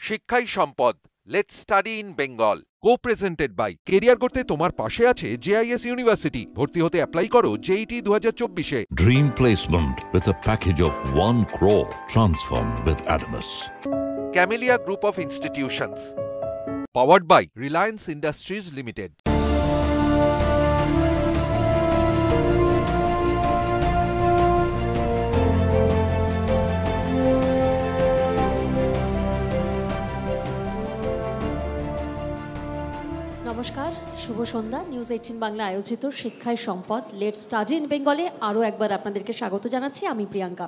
শিক্ষাই সম্পদ, let's study in Bengal, co-presented by career করতে তোমার পাশে আছে জেআইএস ইউনিভার্সিটি। ভর্তি হতে অ্যাপ্লাই করো জেইটি 2024-এ। Dream placement with a package of 1 crore. Transform with Adamas. Camellia Group of Institutions, powered by Reliance Industries Limited. নমস্কার, শুভ সন্ধ্যা। নিউজ 18 বাংলা আয়োজিত শিক্ষাই সম্পদ, লেটস স্টাডি ইন বেঙ্গলে আরও একবার আপনাদেরকে স্বাগত জানাচ্ছি। আমি প্রিয়াঙ্কা।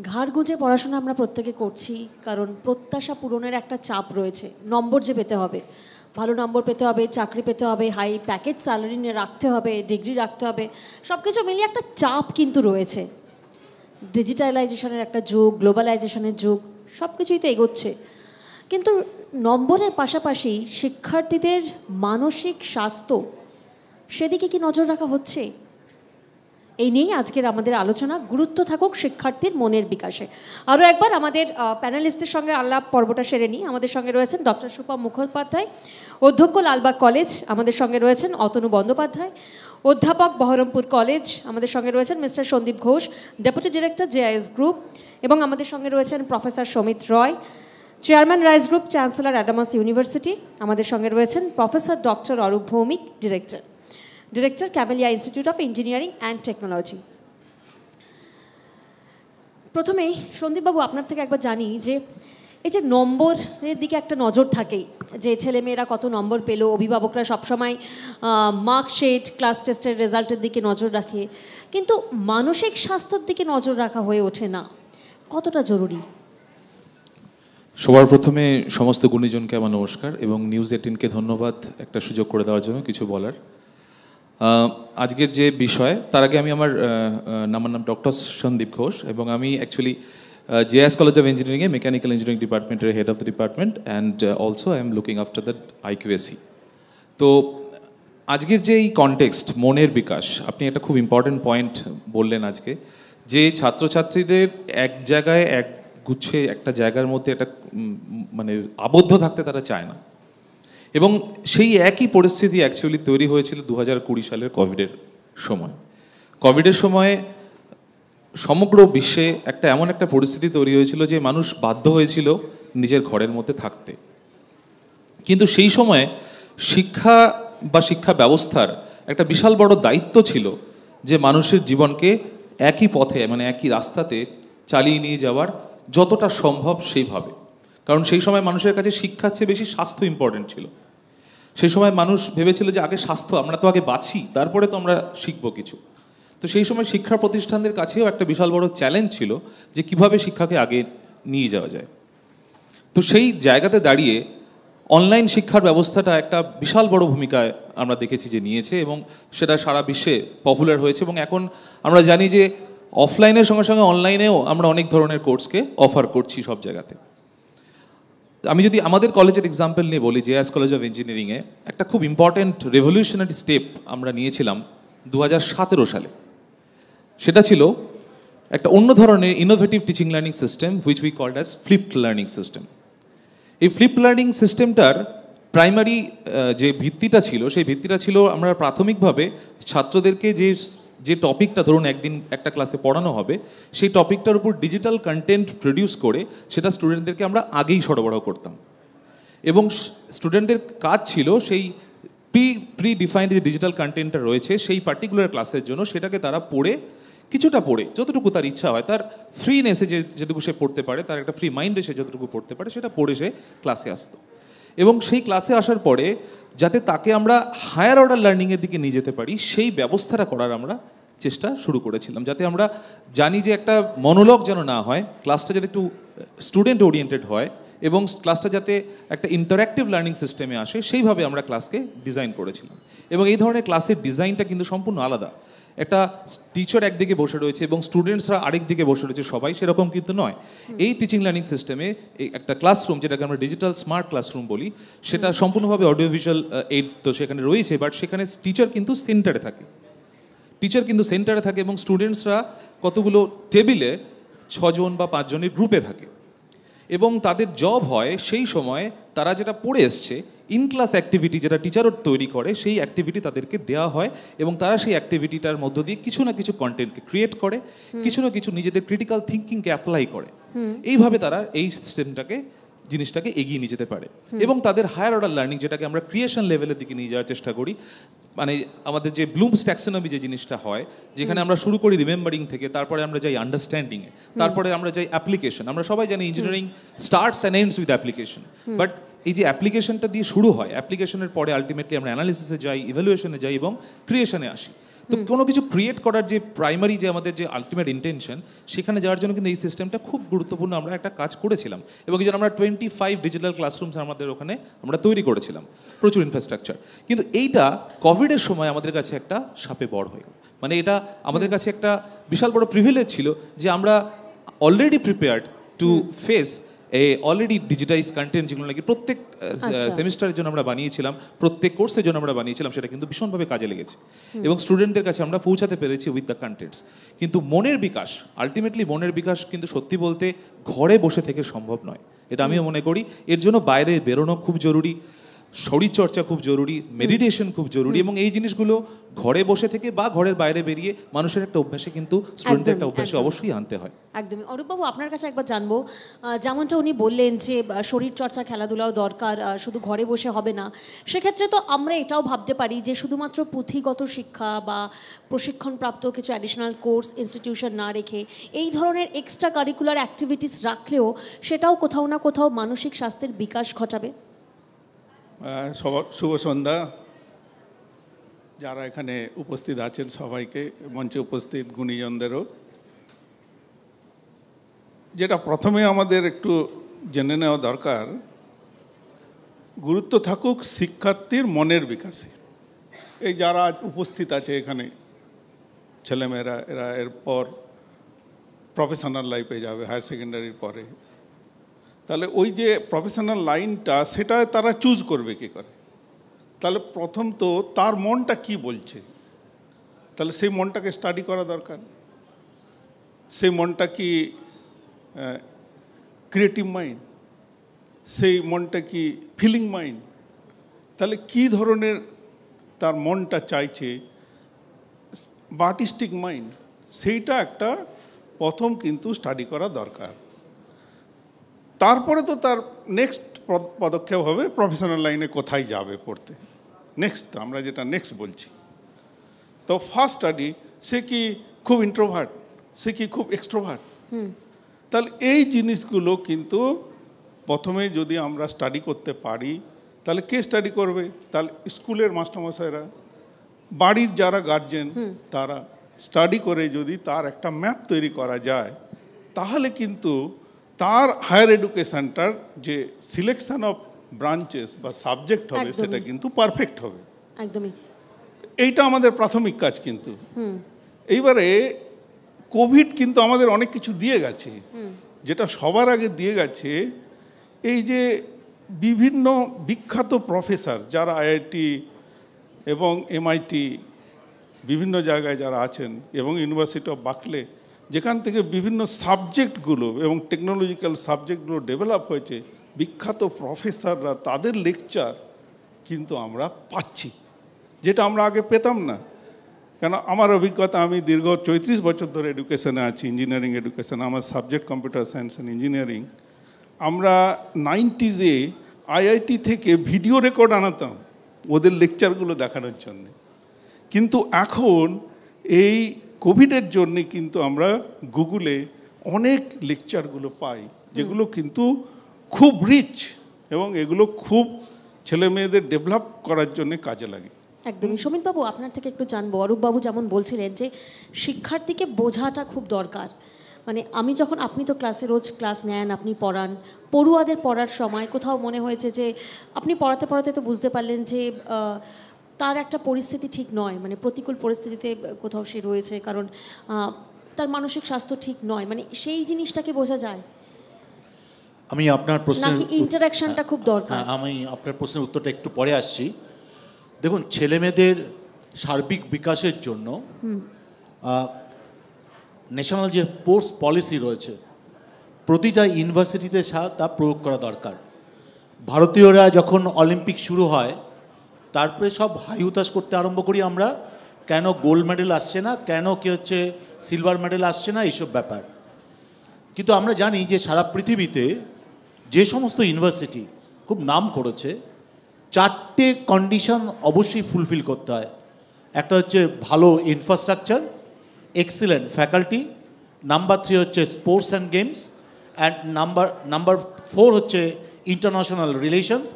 ঘাড় গুঁজে পড়াশোনা আমরা প্রত্যেকে করছি, কারণ প্রত্যাশা পূরণের একটা চাপ রয়েছে। নম্বর যে পেতে হবে, ভালো নম্বর পেতে হবে, চাকরি পেতে হবে, হাই প্যাকেজ স্যালারি রাখতে হবে, ডিগ্রি রাখতে হবে, সব কিছু মিলিয়ে একটা চাপ কিন্তু রয়েছে। ডিজিটালাইজেশনের একটা যুগ, গ্লোবালাইজেশনের যুগ, সব কিছুই তো এগোচ্ছে। কিন্তু নম্বরের পাশাপাশি শিক্ষার্থীদের মানসিক স্বাস্থ্য, সেদিকে কি নজর রাখা হচ্ছে? এই নিয়েই আজকের আমাদের আলোচনা। গুরুত্ব থাকুক শিক্ষার্থীর মনের বিকাশে। আরও একবার আমাদের প্যানেলিস্টদের সঙ্গে আলাপ পর্বটা সেরে নিই। আমাদের সঙ্গে রয়েছেন ডক্টর সুপম মুখোপাধ্যায়, অধ্যক্ষ, লালবাগ কলেজ। আমাদের সঙ্গে রয়েছেন অতনু বন্দ্যোপাধ্যায়, অধ্যাপক, বহরমপুর কলেজ। আমাদের সঙ্গে রয়েছেন mister Sandip Ghosh, deputy director, JIS group. এবং আমাদের সঙ্গে রয়েছেন professor Samit Roy, chairman, Rice group, chancellor, Adamas university. আমাদের সঙ্গে রয়েছেন professor doctor Arup Bhowmik, director, Camellia institute of engineering and technology. প্রথমেই সন্দীপবাবু, আপনার থেকে একবার জানি যে এই যে নম্বরের দিকে একটা নজর থাকেই, যে ছেলেমেয়েরা কত নম্বর পেল, অভিভাবকরা সবসময় মার্কশিট, ক্লাস টেস্টের রেজাল্টের দিকে নজর রাখে, কিন্তু মানসিক স্বাস্থ্যের দিকে নজর রাখা হয়ে ওঠে না। কতটা জরুরি? সবার প্রথমে সমস্ত গুণীজনকে আমার নমস্কার এবং নিউজ 18কে ধন্যবাদ একটা সুযোগ করে দেওয়ার জন্য কিছু বলার। আজকের যে বিষয়, তার আগে আমি আমার নাম ডক্টর সন্দীপ ঘোষ এবং আমি অ্যাকচুয়ালি জেএস কলেজ অফ ইঞ্জিনিয়ারিংয়ে মেকানিক্যাল ইঞ্জিনিয়ারিং ডিপার্টমেন্টের head of the department and also I am looking after the IQAC. তো আজকের যে এই কনটেক্সট, মনের বিকাশ, আপনি একটা খুব ইম্পর্টেন্ট পয়েন্ট বললেন আজকে, যে ছাত্রছাত্রীদের এক জায়গায় এক গুচ্ছে একটা জায়গার মধ্যে একটা মানে আবদ্ধ থাকতে তারা চায় না। এবং সেই একই পরিস্থিতি অ্যাকচুয়ালি তৈরি হয়েছিল 2020 সালের কোভিডের সময়। কোভিডের সময় সমগ্র বিশ্বে এমন একটা পরিস্থিতি তৈরি হয়েছিল যে মানুষ বাধ্য হয়েছিল নিজের ঘরের মধ্যে থাকতে। কিন্তু সেই সময় শিক্ষা বা শিক্ষা ব্যবস্থার একটা বিশাল বড় দায়িত্ব ছিল যে মানুষের জীবনকে একই পথে, মানে একই রাস্তাতে চালিয়ে নিয়ে যাওয়ার যতটা সম্ভব সেইভাবে। কারণ সেই সময় মানুষের কাছে শিক্ষার চেয়ে বেশি স্বাস্থ্য ইম্পর্টেন্ট ছিল। সেই সময় মানুষ ভেবেছিল যে আগে স্বাস্থ্য, আমরা তো আগে বাঁচি, তারপরে তো আমরা শিখবো কিছু। তো সেই সময় শিক্ষা প্রতিষ্ঠানদের কাছেও একটা বিশাল বড় চ্যালেঞ্জ ছিল যে কিভাবে শিক্ষাকে আগে নিয়ে যাওয়া যায়। তো সেই জায়গাতে দাঁড়িয়ে অনলাইন শিক্ষার ব্যবস্থাটা একটা বিশাল বড় ভূমিকায় আমরা দেখেছি যে নিয়েছে, এবং সেটা সারা বিশ্বে পপুলার হয়েছে। এবং এখন আমরা জানি যে অফলাইনের সঙ্গে সঙ্গে অনলাইনেও আমরা অনেক ধরনের কোর্সকে অফার করছি সব জায়গাতে। আমি যদি আমাদের কলেজের এক্সাম্পল নিয়ে বলি, জেএস কলেজ অফ ইঞ্জিনিয়ারিংয়ে একটা খুব ইম্পর্ট্যান্ট রেভলিউশনারি স্টেপ আমরা নিয়েছিলাম 2017 সালে। সেটা ছিল একটা অন্য ধরনের innovative teaching learning system, which we called as flipped learning system. এই ফ্লিপড লার্নিং সিস্টেমটার প্রাইমারি যে ভিত্তিটা ছিল, সেই ভিত্তিটা ছিল আমরা প্রাথমিকভাবে ছাত্রদেরকে যে টপিকটা, ধরুন একদিন একটা ক্লাসে পড়ানো হবে, সেই টপিকটার উপর ডিজিটাল কন্টেন্ট প্রডিউস করে সেটা স্টুডেন্টদেরকে আমরা আগেই সরবরাহ করতাম। এবং স্টুডেন্টদের কাজ ছিল সেই প্রি ডিফাইন্ড যে ডিজিটাল কন্টেন্টটা রয়েছে সেই পার্টিকুলার ক্লাসের জন্য সেটাকে তারা কিছুটা পড়ে যতটুকু তার ইচ্ছা হয়, তার ফ্রিনেসে যেটুকু সে পড়তে পারে, তার একটা ফ্রি মাইন্ডে সে যতটুকু পড়তে পারে, সেটা পড়ে সে ক্লাসে আসতো। এবং সেই ক্লাসে আসার পরে যাতে তাকে আমরা হায়ার অর্ডার লার্নিংয়ের দিকে নিয়ে যেতে পারি, সেই ব্যবস্থাটা করার আমরা চেষ্টা শুরু করেছিলাম, যাতে আমরা জানি যে একটা মনোলগ যেন না হয়, ক্লাসটা যাতে একটু স্টুডেন্ট ওরিয়েন্টেড হয় এবং ক্লাসটা যাতে একটা ইন্টারঅ্যাক্টিভ লার্নিং সিস্টেমে আসে, সেইভাবে আমরা ক্লাসকে ডিজাইন করেছিলাম। এবং এই ধরনের ক্লাসের ডিজাইনটা কিন্তু সম্পূর্ণ আলাদা। একটা টিচার একদিকে বসে রয়েছে এবং স্টুডেন্টসরা আরেক দিকে বসে রয়েছে, সবাই সেরকম কিন্তু নয়। এই টিচিং লার্নিং সিস্টেমে একটা ক্লাসরুম, যেটাকে আমরা ডিজিটাল স্মার্ট ক্লাসরুম বলি, সেটা সম্পূর্ণভাবে অডিও ভিজুয়াল এইড তো সেখানে রয়েছে, বাট সেখানে টিচার কিন্তু সেন্টারে থাকে এবং স্টুডেন্টসরা কতগুলো টেবিলে 6 জন বা 5 জনের গ্রুপে থাকে। এবং তাদের জব হয় সেই সময় তারা যেটা পড়ে এসছে ইন ক্লাস অ্যাক্টিভিটি যেটা টিচারও তৈরি করে সেই অ্যাক্টিভিটি তাদেরকে দেওয়া হয় এবং তারা সেই অ্যাক্টিভিটিটার মধ্য দিয়ে কিছু না কিছু কন্টেন্টকে ক্রিয়েট করে, কিছু না কিছু নিজেদের ক্রিটিক্যাল থিঙ্কিংকে অ্যাপ্লাই করে। এইভাবে তারা এই জিনিসটাকে এগিয়ে নিয়ে যেতে পারে এবং তাদের হায়ার অর্ডার লার্নিং যেটাকে আমরা ক্রিয়েশন লেভেলের দিকে নিয়ে যাওয়ার চেষ্টা করি। মানে আমাদের যে ব্লুমস ট্যাক্সোনমি যে জিনিসটা হয়, যেখানে আমরা শুরু করি রিমেম্বারিং থেকে, তারপরে আমরা যাই আন্ডারস্ট্যান্ডিংয়ে, তারপরে আমরা যাই অ্যাপ্লিকেশন। আমরা সবাই জানি engineering starts and ends with application, but এই যে অ্যাপ্লিকেশনটা দিয়ে শুরু হয়, অ্যাপ্লিকেশনের পরে আলটিমেটলি আমরা অ্যানালিসিসে যাই, ইভ্যালুয়েশনে যাই এবং ক্রিয়েশনে আসি। তো কোনো কিছু ক্রিয়েট করার যে প্রাইমারি যে আমাদের যে আলটিমেট ইন্টেনশন, সেখানে যাওয়ার জন্য কিন্তু এই সিস্টেমটা খুব গুরুত্বপূর্ণ। আমরা একটা কাজ করেছিলাম এবং এই জন্য আমরা 25 ডিজিটাল ক্লাসরুমস আমাদের ওখানে আমরা তৈরি করেছিলাম, প্রচুর ইনফ্রাস্ট্রাকচার। কিন্তু এইটা কোভিডের সময় আমাদের কাছে একটা সাপে বড় হয়ে গেল। মানে এটা আমাদের কাছে একটা বিশাল বড় প্রিভিলেজ ছিল যে আমরা already prepared to face already digitize content, যেগুলো নাকি প্রত্যেক সেমিস্টারের জন্য আমরা বানিয়েছিলাম, প্রত্যেক কোর্সের জন্য আমরা বানিয়েছিলাম, সেটা কিন্তু ভীষণভাবে কাজে লেগেছে এবং স্টুডেন্টদের কাছে আমরা পৌঁছাতে পেরেছি উইথ দ্য কন্টেন্টস। কিন্তু মনের বিকাশ, আলটিমেটলি মনের বিকাশ কিন্তু সত্যি বলতে ঘরে বসে থেকে সম্ভব নয়, এটা আমিও মনে করি। এর জন্য বাইরে বেরোনো খুব জরুরি, শরীরচর্চা খুব জরুরি, মেডিটেশন খুব জরুরি, এবং এই জিনিসগুলো ঘরে বসে থেকে বা ঘরের বাইরে বেরিয়ে মানুষের একটা অভ্যাসে কিন্তু স্টুডেন্টদের একটা অভ্যাসে অবশ্যই আনতে হয়। একদমই। অরূপবাবু, আপনার কাছে একবার জানবো, যেমনটা উনি বললেন যে শরীরচর্চা খেলাধুলাও দরকার, শুধু ঘরে বসে হবে না। সেক্ষেত্রে তো আমরা এটাও ভাবতে পারি যে শুধুমাত্র পুঁথিগত শিক্ষা বা প্রশিক্ষণপ্রাপ্ত কিছু অ্যাডিশনাল কোর্স ইনস্টিটিউশন না রেখে এই ধরনের এক্সট্রা কারিকুলার অ্যাক্টিভিটিস রাখলেও সেটাও কোথাও না কোথাও মানসিক স্বাস্থ্যের বিকাশ ঘটাবে। শুভ সন্ধ্যা। যারা এখানে উপস্থিত আছেন সবাইকে, মঞ্চে উপস্থিত গুণীজনদেরও। যেটা প্রথমে আমাদের একটু জেনে নেওয়া দরকার, গুরুত্ব থাকুক শিক্ষার্থীর মনের বিকাশে। এই যারা আজ উপস্থিত আছে এখানে ছেলেমেয়েরা, এরা এরপর প্রফেশনাল লাইফে যাবে হায়ার সেকেন্ডারির পরে, তাহলে ওই যে প্রফেশনাল লাইনটা সেটা তারা চুজ করবে কী করে? তাহলে প্রথম তো তার মনটা কি বলছে, তাহলে সেই মনটাকে স্টাডি করা দরকার। সেই মনটা কি ক্রিয়েটিভ মাইন্ড, সেই মনটা কি ফিলিং মাইন্ড, তাহলে কি ধরনের তার মনটা চাইছে, বা আর্টিস্টিক মাইন্ড, সেইটা একটা প্রথম কিন্তু স্টাডি করা দরকার। তারপরে তো তার নেক্সট পদক্ষেপ হবে প্রফেশনাল লাইনে কোথায় যাবে পড়তে, নেক্সট আমরা যেটা নেক্সট বলছি। তো ফার্স্ট স্টাডি, সে কি খুব ইন্ট্রোভার্ট, সে কি খুব এক্সট্রোভার্ট, তাহলে এই জিনিসগুলো কিন্তু প্রথমে যদি আমরা স্টাডি করতে পারি, তাহলে কে স্টাডি করবে? তাহলে স্কুলের মাস্টারমশাইরা, বাড়ির যারা গার্জেন, তারা স্টাডি করে যদি তার একটা ম্যাপ তৈরি করা যায়, তাহলে কিন্তু তার হায়ার এডুকেশনটার যে সিলেকশন অফ ব্রাঞ্চেস বা সাবজেক্ট হবে সেটা কিন্তু পারফেক্ট হবে। একদমই, এইটা আমাদের প্রাথমিক কাজ। কিন্তু এইবারে কোভিড কিন্তু আমাদের অনেক কিছু দিয়ে গেছে, যেটা সবার আগে দিয়ে গেছে এই যে বিভিন্ন বিখ্যাত প্রফেসর যারা আইআইটি এবং এমআইটি বিভিন্ন জায়গায় যারা আছেন এবং ইউনিভার্সিটি অফ বার্কলে, যেখান থেকে বিভিন্ন সাবজেক্টগুলো এবং টেকনোলজিক্যাল সাবজেক্টগুলো ডেভেলপ হয়েছে, বিখ্যাত প্রফেসররা তাদের লেকচার কিন্তু আমরা পাচ্ছি, যেটা আমরা আগে পেতাম না। কেন, আমার অভিজ্ঞতা, আমি দীর্ঘ 34 বছর ধরে এডুকেশনে আছি, ইঞ্জিনিয়ারিং এডুকেশন, আমার subject computer science and engineering. আমরা 90s আইআইটি থেকে ভিডিও রেকর্ড আনাতাম ওদের লেকচারগুলো দেখানোর জন্য, কিন্তু এখন এই কোভিডের জন্যে কিন্তু আমরা গুগলে অনেক লেকচারগুলো পাই, যেগুলো কিন্তু খুব রিচ এবং এগুলো খুব ছেলে মেয়েদের ডেভেলপ করার জন্য কাজে লাগে। একদমই। সমিতবাবু, আপনার থেকে একটু জানবো, অরূপবাবু যেমন বলছিলেন যে শিক্ষার্থীকে বোঝাটা খুব দরকার। মানে আমি যখন, আপনি তো ক্লাসে রোজ ক্লাস নেন, আপনি পড়ান, পড়ুয়াদের পড়ার সময় কোথাও মনে হয়েছে যে আপনি পড়াতে পড়াতে তো বুঝতে পারলেন যে তার একটা পরিস্থিতি ঠিক নয়, মানে প্রতিকূল পরিস্থিতিতে কোথাও সে রয়েছে, কারণ তার মানসিক স্বাস্থ্য ঠিক নয়, মানে সেই জিনিসটাকে বোঝা যায়? আমি আপনার প্রশ্নের ইন্টারাকশনটা খুব দরকার। আমি আপনার প্রশ্নের উত্তরটা একটু পরে আসছি। দেখুন, ছেলেমেয়েদের সার্বিক বিকাশের জন্য ন্যাশনাল যে স্পোর্টস পলিসি রয়েছে, প্রতিটা ইউনিভার্সিটিতে তা প্রয়োগ করা দরকার। ভারতীয়রা যখন অলিম্পিক শুরু হয় তারপরে সব হাই হুতাশ করতে আরম্ভ করি আমরা, কেন গোল্ড মেডেল আসছে না, কেন কি হচ্ছে সিলভার মেডেল আসছে না, এইসব ব্যাপার। কিন্তু আমরা জানি যে সারা পৃথিবীতে যে সমস্ত ইউনিভার্সিটি খুব নাম করেছে, 4টে কন্ডিশন অবশ্যই ফুলফিল করতে হয়। একটা হচ্ছে ভালো ইনফ্রাস্ট্রাকচার, এক্সিলেন্ট ফ্যাকাল্টি, নাম্বার 3 হচ্ছে sports and games, and number 4 হচ্ছে ইন্টারন্যাশনাল রিলেশনস,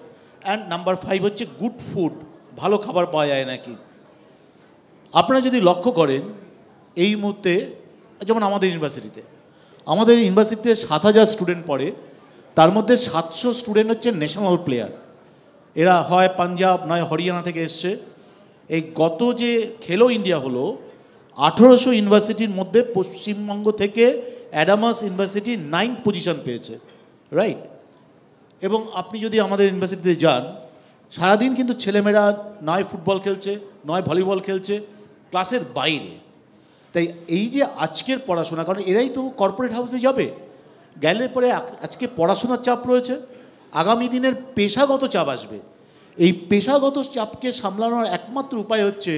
অ্যান্ড নাম্বার 5 হচ্ছে গুড ফুড, ভালো খাবার পাওয়া যায় নাকি। আপনারা যদি লক্ষ্য করেন এই মুহূর্তে, যেমন আমাদের ইউনিভার্সিটিতে 7,000 স্টুডেন্ট পড়ে, তার মধ্যে 700 স্টুডেন্ট হচ্ছে ন্যাশনাল প্লেয়ার। এরা হয় পাঞ্জাব নয় হরিয়ানা থেকে এসছে। এই গত যে খেলো ইন্ডিয়া হলো, 1800 ইউনিভার্সিটির মধ্যে পশ্চিমবঙ্গ থেকে অ্যাডামাস ইউনিভার্সিটি 9th পজিশন পেয়েছে, রাইট। এবং আপনি যদি আমাদের ইউনিভার্সিটিতে যান, সারাদিন কিন্তু ছেলেমেয়েরা নয় ফুটবল খেলছে, নয় ভলিবল খেলছে, ক্লাসের বাইরে। তাই এই যে আজকের পড়াশোনা, কারণ এরাই তো কর্পোরেট হাউসে যাবে, গেলে পরে আজকে পড়াশোনার চাপ রয়েছে, আগামী দিনের পেশাগত চাপ আসবে। এই পেশাগত চাপকে সামলানোর একমাত্র উপায় হচ্ছে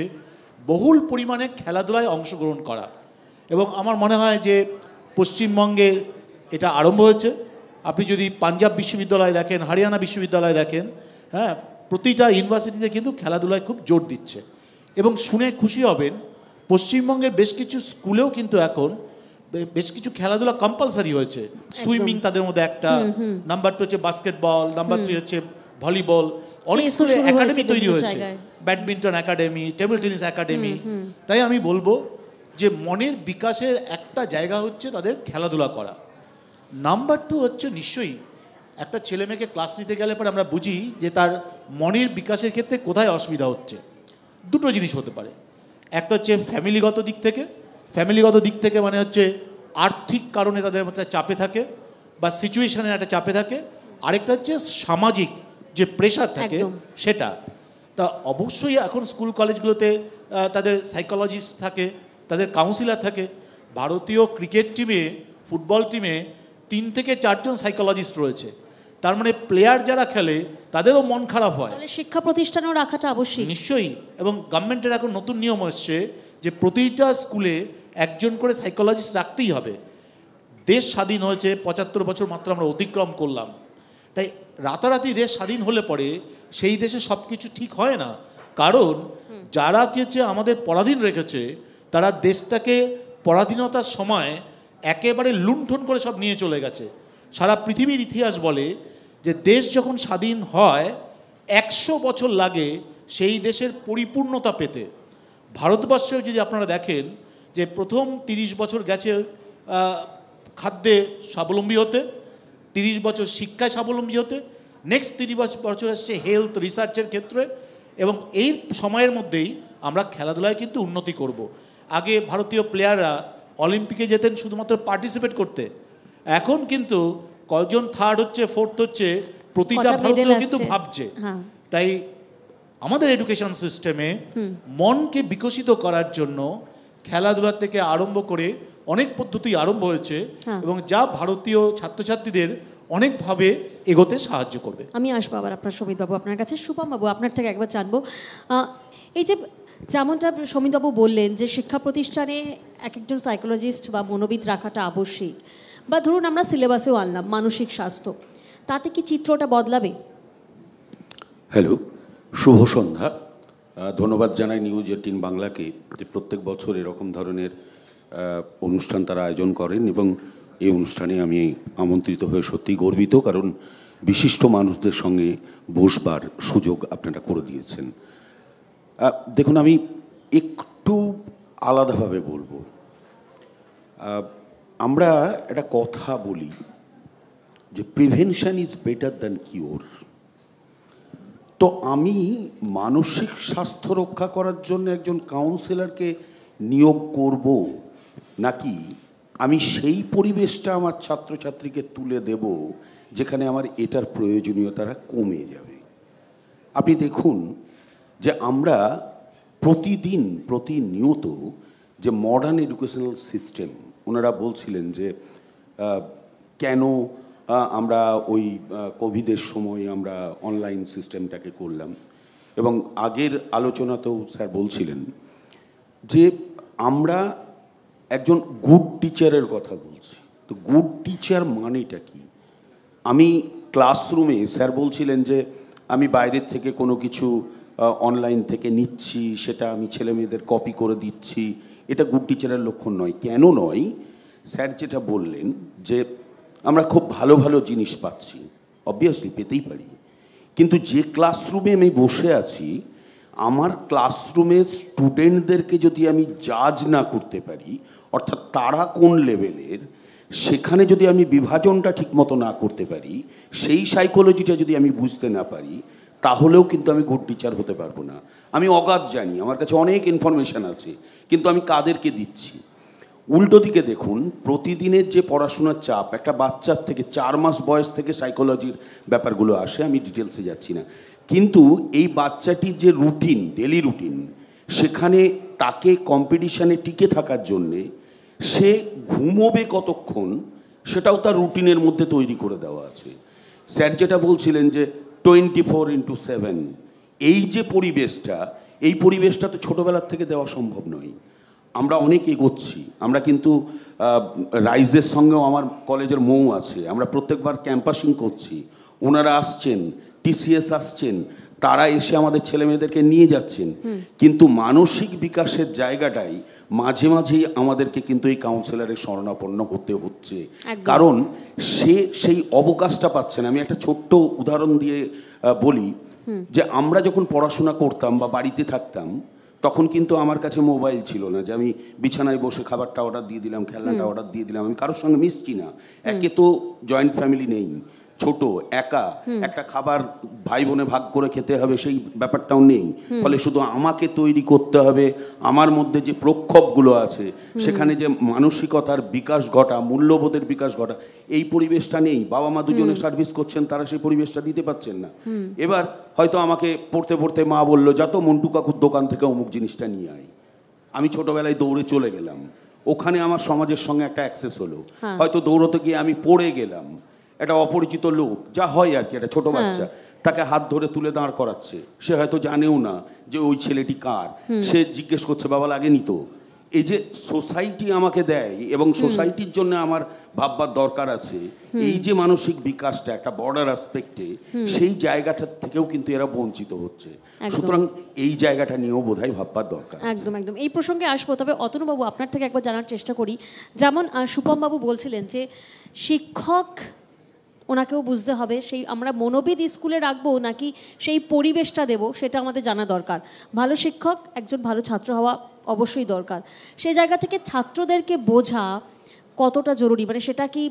বহুল পরিমাণে খেলাধুলায় অংশগ্রহণ করা। এবং আমার মনে হয় যে পশ্চিমবঙ্গে এটা আরম্ভ হয়েছে। আপনি যদি পাঞ্জাব বিশ্ববিদ্যালয় দেখেন, হরিয়ানা বিশ্ববিদ্যালয় দেখেন, হ্যাঁ, প্রতিটা ইউনিভার্সিটিতে কিন্তু খেলাধুলায় খুব জোর দিচ্ছে। এবং শুনে খুশি হবেন, পশ্চিমবঙ্গের বেশ কিছু স্কুলেও কিন্তু এখন বেশ কিছু খেলাধুলা কম্পালসারি হয়েছে। সুইমিং তাদের মধ্যে একটা, নাম্বার 2 হচ্ছে বাস্কেটবল, নাম্বার 3 হচ্ছে ভলিবল, অনেক স্কুলে একাডেমি তৈরি হয়েছে, badminton academy, table tennis academy. তাই আমি বলবো যে মনের বিকাশের একটা জায়গা হচ্ছে তাদের খেলাধুলা করা। নাম্বার 2 হচ্ছে নিশ্চয়ই একটা ছেলে মেয়েকে ক্লাস নিতে গেলে পরে আমরা বুঝি যে তার মনের বিকাশের ক্ষেত্রে কোথায় অসুবিধা হচ্ছে। দুটো জিনিস হতে পারে, একটা হচ্ছে ফ্যামিলিগত দিক থেকে মানে হচ্ছে আর্থিক কারণে তাদের একটা চাপে থাকে বা সিচুয়েশনের একটা চাপে থাকে, আরেকটা হচ্ছে সামাজিক যে প্রেশার থাকে সেটা। তা অবশ্যই এখন স্কুল কলেজগুলোতে তাদের সাইকোলজিস্ট থাকে, তাদের কাউন্সিলার থাকে। ভারতীয় ক্রিকেট টিমে, ফুটবল টিমে 3 থেকে 4 জন সাইকোলজিস্ট রয়েছে। তার মানে প্লেয়ার যারা খেলে তাদেরও মন খারাপ হয়। শিক্ষা প্রতিষ্ঠানেও রাখাটা অবশ্যই নিশ্চয়ই। এবং গভর্নমেন্টের এখন নতুন নিয়ম এসছে যে প্রতিটা স্কুলে একজন করে সাইকোলজিস্ট রাখতেই হবে। দেশ স্বাধীন হয়েছে 75 বছর মাত্র আমরা অতিক্রম করলাম। তাই রাতারাতি দেশ স্বাধীন হলে পরে সেই দেশে সব কিছু ঠিক হয় না, কারণ যারা হচ্ছে আমাদের পরাধীন রেখেছে তারা দেশটাকে পরাধীনতার সময় একেবারে লুণ্ঠন করে সব নিয়ে চলে গেছে। সারা পৃথিবীর ইতিহাস বলে যে দেশ যখন স্বাধীন হয় 100 বছর লাগে সেই দেশের পরিপূর্ণতা পেতে। ভারতবর্ষেও যদি আপনারা দেখেন যে প্রথম 30 বছর গেছে খাদ্যে স্বাবলম্বী হতে, 30 বছর শিক্ষায় স্বাবলম্বী হতে, নেক্সট 30 বছর আসছে হেলথ রিসার্চের ক্ষেত্রে, এবং এই সময়ের মধ্যেই আমরা খেলাধুলায় কিন্তু উন্নতি করব। আগে ভারতীয় প্লেয়াররা অলিম্পিকে যেতেন শুধুমাত্র পার্টিসিপেট করতে, এখন কিন্তু কজন থার্ড হচ্ছে, ফোর্থ হচ্ছে, প্রতিটা ভারতীয় কিন্তু ভাবছে। তাই আমাদের এডুকেশন সিস্টেমে মনকে বিকশিত করার জন্য খেলাধুলা থেকে আরম্ভ করে অনেক পদ্ধতি আরম্ভ হয়েছে, এবং যা ভারতীয় ছাত্রছাত্রীদের অনেকভাবে এগোতে সাহায্য করবে। আমি আসবো আবার আপনার সমিতবাবু আপনার কাছে। শুভমবাবু, আপনার থেকে একবার জানবো, এই যে যেমনটা সমিতবাবু বললেন যে শিক্ষা প্রতিষ্ঠানে এক একজন সাইকোলজিস্ট বা মনোবিদ রাখাটা আবশ্যিক, বা ধরুন আমরা সিলেবাসেও আনলাম মানসিক স্বাস্থ্য, তাতে কি চিত্রটা বদলাবে? হ্যালো, শুভ সন্ধ্যা। ধন্যবাদ জানাই নিউজ 18 বাংলাকে যে প্রত্যেক বছর এরকম ধরনের অনুষ্ঠান তারা আয়োজন করেন, এবং এই অনুষ্ঠানে আমি আমন্ত্রিত হয়ে সত্যিই গর্বিত, কারণ বিশিষ্ট মানুষদের সঙ্গে বসবার সুযোগ আপনারা করে দিয়েছেন। দেখুন, আমি একটু আলাদাভাবে বলবো। আমরা একটা কথা বলি যে prevention is better than cure. তো আমি মানসিক স্বাস্থ্য রক্ষা করার জন্য একজন কাউন্সিলরকে নিয়োগ করব, নাকি আমি সেই পরিবেশটা আমার ছাত্রছাত্রীকে তুলে দেব যেখানে আমার এটার প্রয়োজনীয়তাটা কমে যাবে? আপনি দেখুন যে আমরা প্রতিনিয়ত যে মডার্ন এডুকেশনাল সিস্টেম, ওনারা বলছিলেন যে কেন আমরা ওই কোভিডের সময় আমরা অনলাইন সিস্টেমটাকে করলাম। এবং আগের আলোচনাতেও স্যার বলছিলেন যে আমরা একজন গুড টিচারের কথা বলছি। তো গুড টিচার মানেটা কি? আমি ক্লাসরুমে স্যার বলছিলেন যে আমি বাইরের থেকে কোনো কিছু অনলাইন থেকে নিচ্ছি, সেটা আমি ছেলে মেয়েদের কপি করে দিচ্ছি, এটা গুড টিচারের লক্ষণ নয়। কেন নয়? স্যার যেটা বললেন যে আমরা খুব ভালো ভালো জিনিস পাচ্ছি, অবভিয়াসলি পেতেই পারি, কিন্তু যে ক্লাসরুমে আমি বসে আছি আমার ক্লাসরুমের স্টুডেন্টদেরকে যদি আমি জাজ না করতে পারি, অর্থাৎ তারা কোন লেভেলের, সেখানে যদি আমি বিভাজনটা ঠিকমতো না করতে পারি, সেই সাইকোলজিটা যদি আমি বুঝতে না পারি, তাহলেও কিন্তু আমি গুড টিচার হতে পারবো না। আমি অগাধ জানি, আমার কাছে অনেক ইনফরমেশান আছে, কিন্তু আমি কাদেরকে দিচ্ছি? উল্টো দিকে দেখুন, প্রতিদিনের যে পড়াশোনার চাপ, একটা বাচ্চার থেকে 4 মাস বয়স থেকে সাইকোলজির ব্যাপারগুলো আসে, আমি ডিটেলসে যাচ্ছি না, কিন্তু এই বাচ্চাটির যে রুটিন, ডেলি রুটিন, সেখানে তাকে কম্পিটিশানে টিকে থাকার জন্যে সে ঘুমোবে কতক্ষণ সেটাও তার রুটিনের মধ্যে তৈরি করে দেওয়া আছে। স্যার যেটা বলছিলেন যে 24/7, এই যে পরিবেশটা, এই পরিবেশটা তো ছোটোবেলার থেকে দেওয়া সম্ভব নয়। আমরা অনেক এগোচ্ছি, আমরা কিন্তু রাইজের সঙ্গেও আমার কলেজের মৌ আছে, আমরা প্রত্যেকবার ক্যাম্পাসিং করছি, ওনারা আসছেন, টিসিএস আসছেন, তারা এসে আমাদের ছেলে মেয়েদেরকে নিয়ে যাচ্ছেন, কিন্তু মানসিক বিকাশের জায়গাটাই মাঝে মাঝেই আমাদেরকে কিন্তু এই কাউন্সিলরের শরণাপন্ন হতে হচ্ছে, কারণ সে সেই অবকাশটা পাচ্ছে না। আমি একটা ছোট্ট উদাহরণ দিয়ে বলি যে আমরা যখন পড়াশোনা করতাম বা বাড়িতে থাকতাম, তখন কিন্তু আমার কাছে মোবাইল ছিল না যে আমি বিছানায় বসে খাবারটা অর্ডার দিয়ে দিলাম, খেলনাটা অর্ডার দিয়ে দিলাম, আমি কারোর সঙ্গে মিশছি না। একে তো জয়েন্ট ফ্যামিলি নেই, ছোট একা একটা খাবার ভাই বোনে ভাগ করে খেতে হবে সেই ব্যাপারটাও নেই, ফলে শুধু আমাকে তৈরি করতে হবে। আমার মধ্যে যে প্রক্ষোভগুলো আছে, সেখানে যে মানসিকতার বিকাশ ঘটা, মূল্যবোধের বিকাশ ঘটা, এই পরিবেশটা নেই। বাবা মা দুজনে সার্ভিস করছেন, তারা সেই পরিবেশটা দিতে পারছেন না। এবার হয়তো আমাকে পড়তে পড়তে মা বললো, যা তো মন্টু কাকুর দোকান থেকে অমুক জিনিসটা নিয়ে আয়। আমি ছোটবেলায় দৌড়ে চলে গেলাম, ওখানে আমার সমাজের সঙ্গে একটা অ্যাক্সেস হলো, হয়তো দৌড়তে গিয়ে আমি পড়ে গেলাম, একটা অপরিচিত লোক, যা হয় আর কি, একটা ছোট বাচ্চা তাকে হাত ধরে তুলে দাঁড় করাচ্ছে, সে হয়তো জানেও না যে ওই ছেলেটি কার, সে জিজ্ঞেস করছে বাবা লাগেনি তো। এই যে সোসাইটি আমাকে দেয় এবং সোসাইটির জন্য আমার ভাববার দরকার আছে, এই যে মানসিক বিকাশটা একটা বর্ডার অ্যাসপেক্টে, সেই জায়গাটা থেকেও কিন্তু এরা বঞ্চিত হচ্ছে। সুতরাং এই জায়গাটা নিয়েও বোধহয় ভাববার দরকার। একদম একদম এই প্রসঙ্গে আসবো, তবে অতনুবাবু আপনার থেকে একবার জানার চেষ্টা করি। যেমন সুপমবাবু বলছিলেন যে শিক্ষক, ওনাকেও বুঝতে হবে সেই আমরা মনোবিদ স্কুলে রাখবো নাকি সেই পরিবেশটা দেব, সেটা আমাদের জানা দরকার। ভালো শিক্ষক, একজন ভালো ছাত্র হওয়া অবশ্যই দরকার। সেই জায়গা থেকে ছাত্রদেরকে বোঝা কতটা জরুরি, মানে সেটা কি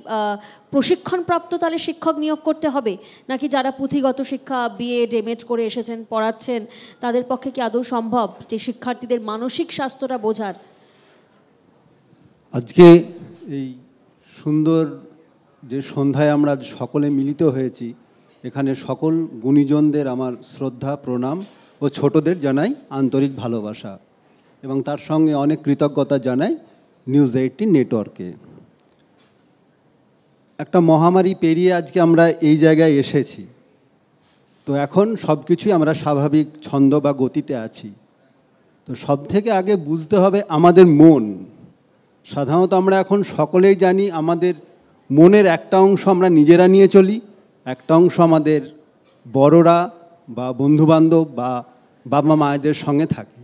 প্রশিক্ষণপ্রাপ্ত তাহলে শিক্ষক নিয়োগ করতে হবে, নাকি যারা পুঁথিগত শিক্ষা বিএড এমএড করে এসেছেন, পড়াচ্ছেন, তাদের পক্ষে কি আদৌ সম্ভব যে শিক্ষার্থীদের মানসিক স্বাস্থ্যটা বোঝার? আজকে এই সুন্দর যে সন্ধ্যায় আমরা সকলে মিলিত হয়েছি, এখানে সকল গুণীজনদের আমার শ্রদ্ধা প্রণাম ও ছোটদের জানাই আন্তরিক ভালোবাসা, এবং তার সঙ্গে অনেক কৃতজ্ঞতা জানাই নিউজ 18 নেটওয়ার্কে। একটা মহামারী পেরিয়ে আজকে আমরা এই জায়গায় এসেছি, তো এখন সব কিছুই আমরা স্বাভাবিক ছন্দ বা গতিতে আছি। তো সব থেকে আগে বুঝতে হবে আমাদের মন। সাধারণত আমরা এখন সকলেই জানি আমাদের মনের একটা অংশ আমরা নিজেরা নিয়ে চলি, একটা অংশ আমাদের বড়রা বা বন্ধুবান্ধব বা বাবা মায়েদের সঙ্গে থাকে।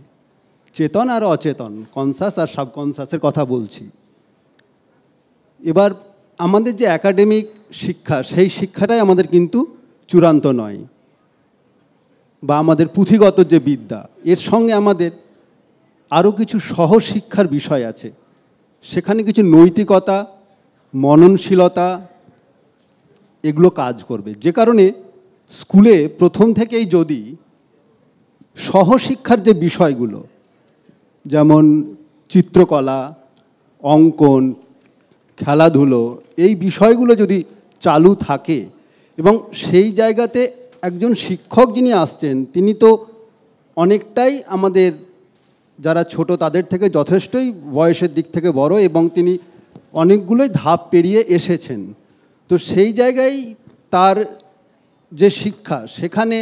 চেতন আর অচেতন, কনসাস আর সাবকনসাসের কথা বলছি। এবার আমাদের যে একাডেমিক শিক্ষা, সেই শিক্ষাটাই আমাদের কিন্তু চূড়ান্ত নয়, বা আমাদের পুঁথিগত যে বিদ্যা, এর সঙ্গে আমাদের আরও কিছু সহশিক্ষার বিষয় আছে। সেখানে কিছু নৈতিকতা, মননশীলতা, এগুলো কাজ করবে। যে কারণে স্কুলে প্রথম থেকেই যদি সহশিক্ষার যে বিষয়গুলো, যেমন চিত্রকলা, অঙ্কন, খেলাধুলো, এই বিষয়গুলো যদি চালু থাকে, এবং সেই জায়গাতে একজন শিক্ষক যিনি আসছেন তিনি তো অনেকটাই আমাদের যারা ছোট তাদের থেকে যথেষ্টই বয়সের দিক থেকে বড়, এবং তিনি অনেকগুলোই ধাপ পেরিয়ে এসেছেন। তো সেই জায়গায় তার যে শিক্ষা, সেখানে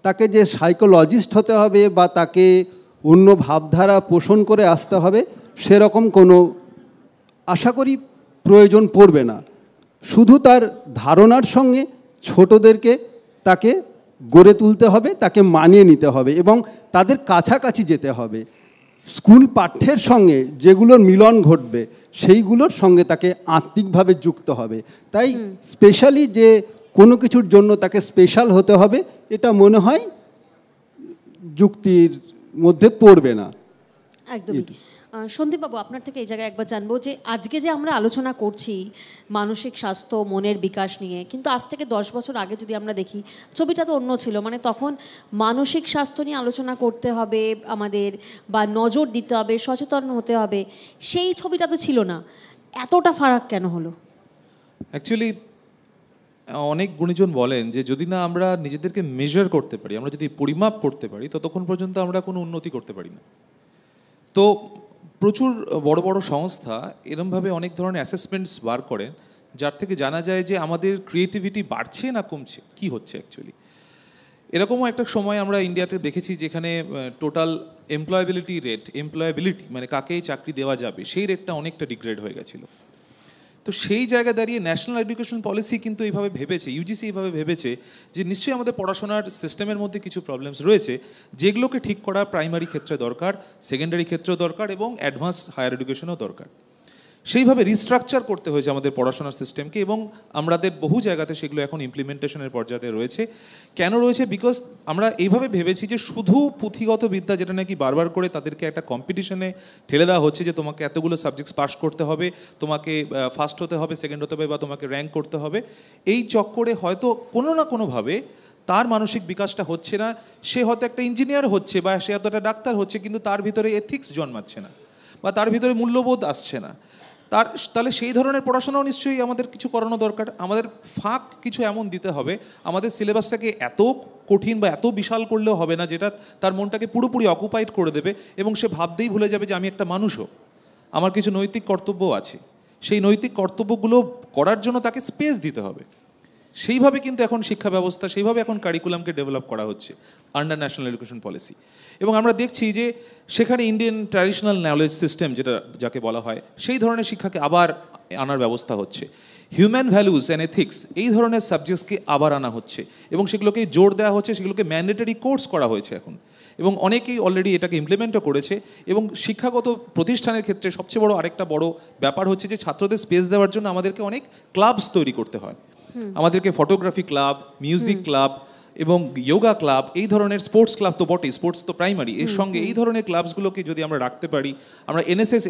তাকে যে সাইকোলজিস্ট হতে হবে বা তাকে অন্য ভাবধারা পোষণ করে আসতে হবে সেরকম কোনো আশা করি প্রয়োজন পড়বে না। শুধু তার ধারণার সঙ্গে ছোটদেরকে তাকে গড়ে তুলতে হবে, তাকে মানিয়ে নিতে হবে এবং তাদের কাছাকাছি যেতে হবে। স্কুল পাঠ্যের সঙ্গে যেগুলোর মিলন ঘটবে সেইগুলোর সঙ্গে তাকে আত্মিকভাবে যুক্ত হবে। তাই স্পেশালি যে কোনো কিছুর জন্য তাকে স্পেশাল হতে হবে এটা মনে হয় যুক্তির মধ্যে পড়বে না। একদমই। সন্দীপবাবু, আপনার থেকে এই জায়গায় একবার জানবো যে আজকে যে আমরা আলোচনা করছি মানসিক স্বাস্থ্য, মনের বিকাশ নিয়ে, কিন্তু আজ থেকে 10 বছর আগে যদি আমরা দেখি ছবিটা তো অন্য ছিল। মানে তখন মানসিক স্বাস্থ্য নিয়ে আলোচনা করতে হবে আমাদের, বা নজর দিতে হবে, সচেতন হতে হবে, সেই ছবিটা তো ছিল না। এতটা ফারাক কেন হলো? অ্যাকচুয়ালি অনেক গুণীজন বলেন যে যদি না আমরা নিজেদেরকে মেজার করতে পারি, আমরা যদি পরিমাপ করতে পারি, ততক্ষণ পর্যন্ত আমরা কোনো উন্নতি করতে পারি না। তো প্রচুর বড় বড় সংস্থা এরমভাবে অনেক ধরনের অ্যাসেসমেন্টস বার করেন যার থেকে জানা যায় যে আমাদের ক্রিয়েটিভিটি বাড়ছে না কমছে, কি হচ্ছে অ্যাকচুয়ালি। এরকমও একটা সময় আমরা ইন্ডিয়াতে দেখেছি যেখানে টোটাল এমপ্লয়াবিলিটি মানে কাকে চাকরি দেওয়া যাবে সেই রেটটা অনেকটা ডিগ্রেড হয়ে গেছিলো। তো সেই জায়গায় দাঁড়িয়ে ন্যাশনাল এডুকেশন পলিসি কিন্তু এইভাবে ভেবেছে, ইউজিসি এইভাবে ভেবেছে যে নিশ্চয়ই আমাদের পড়াশোনার সিস্টেমের মধ্যে কিছু প্রবলেমস রয়েছে যেগুলোকে ঠিক করা প্রাইমারি ক্ষেত্রে দরকার, সেকেন্ডারি ক্ষেত্রেও দরকার এবং অ্যাডভান্স হায়ার এডুকেশনেও দরকার। সেইভাবে রিস্ট্রাকচার করতে হয়েছে আমাদের পড়াশোনার সিস্টেমকে এবং আমাদের বহু জায়গাতে সেগুলো এখন ইমপ্লিমেন্টেশনের পর্যায়ে রয়েছে। কেন রয়েছে? বিকজ আমরা এইভাবে ভেবেছি যে শুধু পুঁথিগত বিদ্যা, যেটা নাকি বারবার করে তাদেরকে একটা কম্পিটিশনে ঠেলে দেওয়া হচ্ছে যে তোমাকে এতগুলো সাবজেক্টস পাস করতে হবে, তোমাকে ফার্স্ট হতে হবে, সেকেন্ড হতে হবে বা তোমাকে র্যাঙ্ক করতে হবে, এই চক্করে হয়তো কোনো না কোনোভাবে তার মানসিক বিকাশটা হচ্ছে না। সে হয়তো একটা ইঞ্জিনিয়ার হচ্ছে বা সে হয়তো একটা ডাক্তার হচ্ছে, কিন্তু তার ভিতরে এথিক্স জন্মাচ্ছে না বা তার ভিতরে মূল্যবোধ আসছে না। তাহলে সেই ধরনের পড়াশোনাও নিশ্চয়ই আমাদের কিছু করানো দরকার। আমাদের ফাঁক কিছু এমন দিতে হবে, আমাদের সিলেবাসটাকে এত কঠিন বা এত বিশাল করলেও হবে না যেটা তার মনটাকে পুরোপুরি অকুপাইড করে দেবে এবং সে ভাবতেই ভুলে যাবে যে আমি একটা মানুষও, আমার কিছু নৈতিক কর্তব্য আছে। সেই নৈতিক কর্তব্যগুলো করার জন্য তাকে স্পেস দিতে হবে। সেইভাবে কিন্তু এখন শিক্ষা ব্যবস্থা, সেইভাবে এখন কারিকুলামকে ডেভেলপ করা হচ্ছে আন্ডার ন্যাশনাল এডুকেশন পলিসি। এবং আমরা দেখছি যে সেখানে ইন্ডিয়ান ট্র্যাডিশনাল নলেজ সিস্টেম যেটা যাকে বলা হয়, সেই ধরনের শিক্ষাকে আবার আনার ব্যবস্থা হচ্ছে। হিউম্যান ভ্যালুস অ্যান্ড এথিক্স এই ধরনের সাবজেক্টসকে আবার আনা হচ্ছে এবং সেগুলোকে জোর দেওয়া হচ্ছে, সেগুলোকে ম্যান্ডেটরি কোর্স করা হয়েছে এখন এবং অনেকেই অলরেডি এটাকে ইমপ্লিমেন্টও করেছে। এবং শিক্ষাগত প্রতিষ্ঠানের ক্ষেত্রে সবচেয়ে বড় আরেকটা বড় ব্যাপার হচ্ছে যে ছাত্রদের স্পেস দেওয়ার জন্য আমাদেরকে অনেক ক্লাবস তৈরি করতে হয়। আমাদেরকে ফটোগ্রাফি ক্লাব, মিউজিক ক্লাব এবং যোগা ক্লাব, এই ধরনের স্পোর্টস ক্লাব তো বটেই, স্পোর্টস তো প্রাইমারি, এর সঙ্গে এই ধরনের ক্লাবসগুলোকে যদি আমরা রাখতে পারি, আমরা এনএসএস,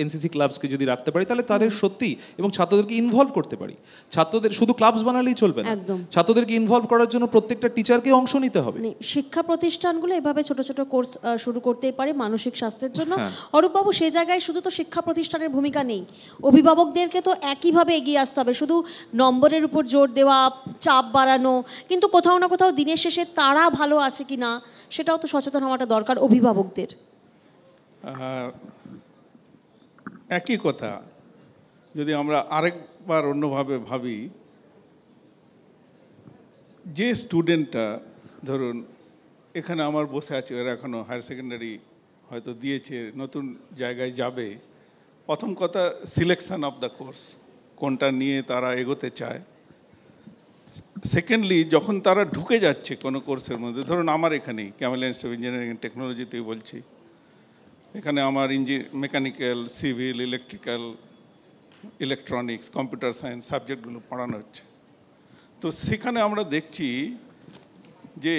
এনসিসি ক্লাবসকে যদি রাখতে পারি, তাহলে তাদের সত্যি এবং ছাত্রদেরকে ইনভলভ করতে পারি। ছাত্রদের শুধু ক্লাবস বানালেই চলবে না, ছাত্রদেরকে ইনভলভ করার জন্য প্রত্যেকটা টিচারকে অংশ নিতে হবে। শিক্ষা প্রতিষ্ঠানগুলো এভাবে ছোট ছোট কোর্স শুরু করতেই পারে মানসিক স্বাস্থ্যের জন্য। অরূপবাবু, সেই জায়গায় শুধু তো শিক্ষা প্রতিষ্ঠানের ভূমিকা নেই, অভিভাবকদেরকে তো একইভাবে এগিয়ে আসতে হবে। শুধু নম্বরের উপর জোর দেওয়া, চাপ বাড়ানো, কিন্তু কোথাও না কোথাও দিনের শেষে তারা ভালো আছে কি না সেটাও তো সচেতন হওয়াটা দরকার অভিভাবকদের। একই কথা যদি আমরা আরেকবার অন্যভাবে ভাবি, যে স্টুডেন্টটা ধরুন এখানে আমার বসে আছে, এরা এখনও হায়ার সেকেন্ডারি হয়তো দিয়েছে, নতুন জায়গায় যাবে, প্রথম কথা সিলেকশন অফ দ্য কোর্স, কোনটা নিয়ে তারা এগোতে চায়। সেকেন্ডলি যখন তারা ঢুকে যাচ্ছে কোনো কোর্সের মধ্যে, ধরুন আমার এখানেই Camellia institute of engineering and টেকনোলজিতেই বলছি, এখানে আমার mechanical, civil, electrical, electronics, computer science সাবজেক্টগুলো পড়ানো হচ্ছে। তো সেখানে আমরা দেখছি যে